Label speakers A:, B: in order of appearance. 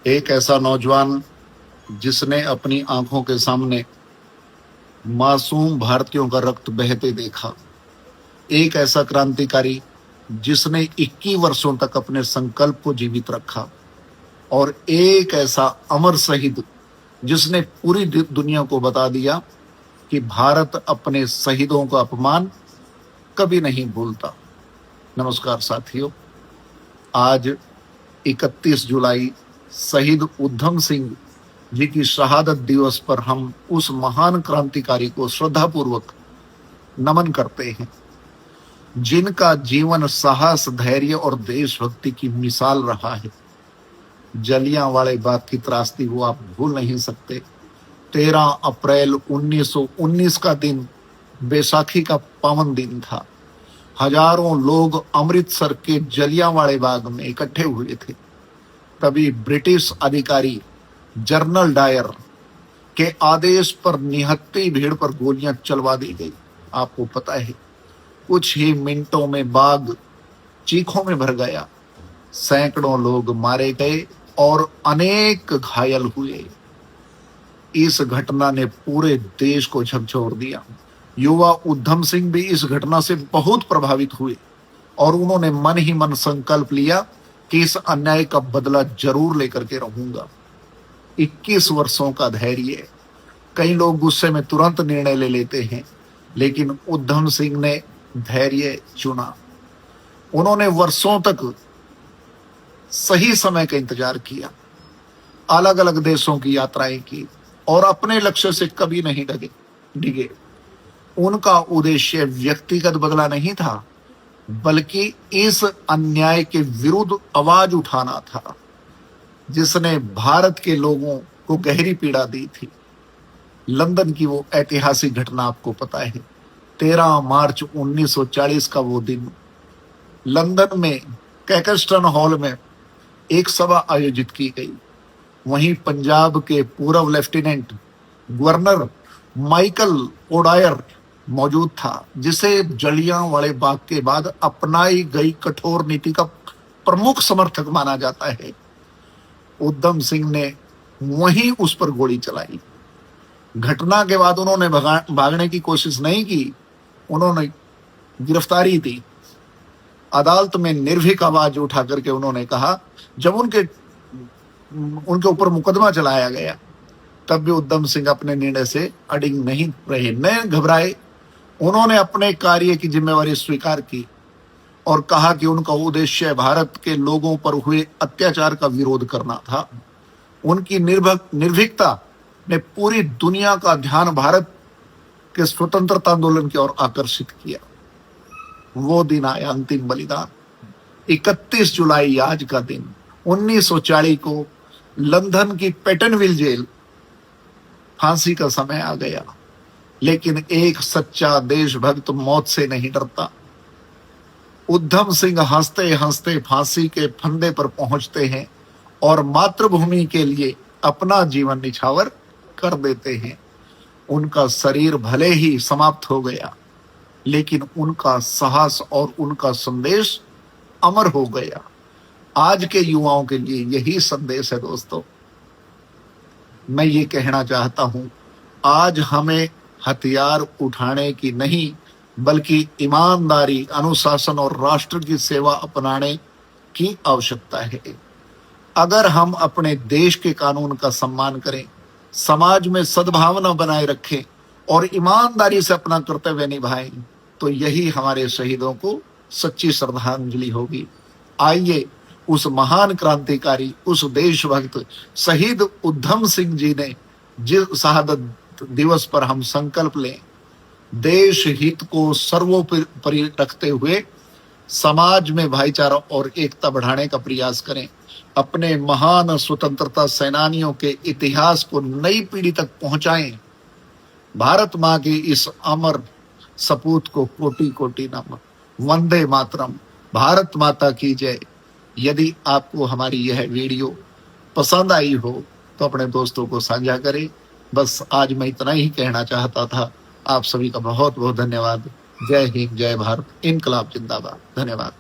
A: एक ऐसा नौजवान जिसने अपनी आंखों के सामने मासूम भारतीयों का रक्त बहते देखा। एक ऐसा क्रांतिकारी जिसने 21 वर्षों तक अपने संकल्प को जीवित रखा। और एक ऐसा अमर शहीद जिसने पूरी दुनिया को बता दिया कि भारत अपने शहीदों का अपमान कभी नहीं भूलता। नमस्कार साथियों, आज 31 जुलाई शहीद उधम सिंह जी की शहादत दिवस पर हम उस महान क्रांतिकारी को श्रद्धापूर्वक नमन करते हैं, जिनका जीवन साहस, धैर्य और देशभक्ति की मिसाल रहा है। जलियांवाले बाग की त्रासदी को आप भूल नहीं सकते। 13 अप्रैल 1919 का दिन बैसाखी का पावन दिन था। हजारों लोग अमृतसर के जलियांवाले बाग में इकट्ठे हुए थे। तभी ब्रिटिश अधिकारी जनरल डायर के आदेश पर निहत्ती भीड़ पर गोलियां चलवा दी गई। आपको पता है, कुछ ही मिनटों में बाग चीखों में भर गया। सैकड़ों लोग मारे गए और अनेक घायल हुए। इस घटना ने पूरे देश को झकझोर दिया। युवा उधम सिंह भी इस घटना से बहुत प्रभावित हुए और उन्होंने मन ही मन संकल्प लिया कि इस अन्याय का बदला जरूर लेकर के रहूंगा। 21 वर्षों का धैर्य। कई लोग गुस्से में तुरंत निर्णय ले लेते हैं, लेकिन उधम सिंह ने धैर्य चुना। उन्होंने वर्षों तक सही समय का इंतजार किया, अलग अलग देशों की यात्राएं की और अपने लक्ष्य से कभी नहीं डिगे। उनका उद्देश्य व्यक्तिगत बदला नहीं था, बल्कि इस अन्याय के विरुद्ध आवाज उठाना था, जिसने भारत के लोगों को गहरी पीड़ा दी थी। लंदन की वो ऐतिहासिक घटना आपको पता है। 13 मार्च 1940 का वो दिन, लंदन में कैकस्टन हॉल में एक सभा आयोजित की गई। वहीं पंजाब के पूर्व लेफ्टिनेंट गवर्नर माइकल ओडायर मौजूद था, जिसे जलियांवाले बाग के बाद अपनाई गई कठोर नीति का प्रमुख समर्थक माना जाता है। उधम सिंह ने वहीं उस पर गोली चलाई। घटना के बाद उन्होंने भागने की कोशिश नहीं की, उन्होंने गिरफ्तारी दी। अदालत में निर्भीक आवाज उठा करके उन्होंने कहा, जब उनके ऊपर मुकदमा चलाया गया, तब भी उधम सिंह अपने निर्णय से अडिग नहीं रहे, न घबराए। उन्होंने अपने कार्य की जिम्मेवारी स्वीकार की और कहा कि उनका उद्देश्य भारत के लोगों पर हुए अत्याचार का विरोध करना था। उनकी निर्भीकता ने पूरी दुनिया का ध्यान भारत के स्वतंत्रता आंदोलन की ओर आकर्षित किया। वो दिन आया, अंतिम बलिदान। 31 जुलाई आज का दिन। 1940 को लंदन की पेटनविल जेल, फांसी का समय आ गया। लेकिन एक सच्चा देशभक्त मौत से नहीं डरता। उधम सिंह हंसते हंसते फांसी के फंदे पर पहुंचते हैं और मातृभूमि के लिए अपना जीवन निछावर कर देते हैं। उनका शरीर भले ही समाप्त हो गया, लेकिन उनका साहस और उनका संदेश अमर हो गया। आज के युवाओं के लिए यही संदेश है दोस्तों। मैं ये कहना चाहता हूं, आज हमें हथियार उठाने की नहीं, बल्कि ईमानदारी, अनुशासन और राष्ट्र की सेवा अपनाने की आवश्यकता है। अगर हम अपने देश के कानून का सम्मान करें, समाज में सद्भावना बनाए रखें और ईमानदारी से अपना कर्तव्य निभाएं, तो यही हमारे शहीदों को सच्ची श्रद्धांजलि होगी। आइए उस महान क्रांतिकारी, उस देशभक्त शहीद उधम सिंह जी ने जिस शहादत दिवस पर हम संकल्प लें, देश हित को सर्वोपरि रखते हुए समाज में भाईचारा और एकता बढ़ाने का प्रयास करें। अपने महान स्वतंत्रता सेनानियों के इतिहास को नई पीढ़ी तक पहुंचाएं। भारत मां के इस अमर सपूत को कोटि कोटि नमन। वंदे मातरम। भारत माता की जय। यदि आपको हमारी यह वीडियो पसंद आई हो तो अपने दोस्तों को साझा करें। बस आज मैं इतना ही कहना चाहता था। आप सभी का बहुत बहुत धन्यवाद। जय हिंद, जय भारत, इनकलाब जिंदाबाद। धन्यवाद।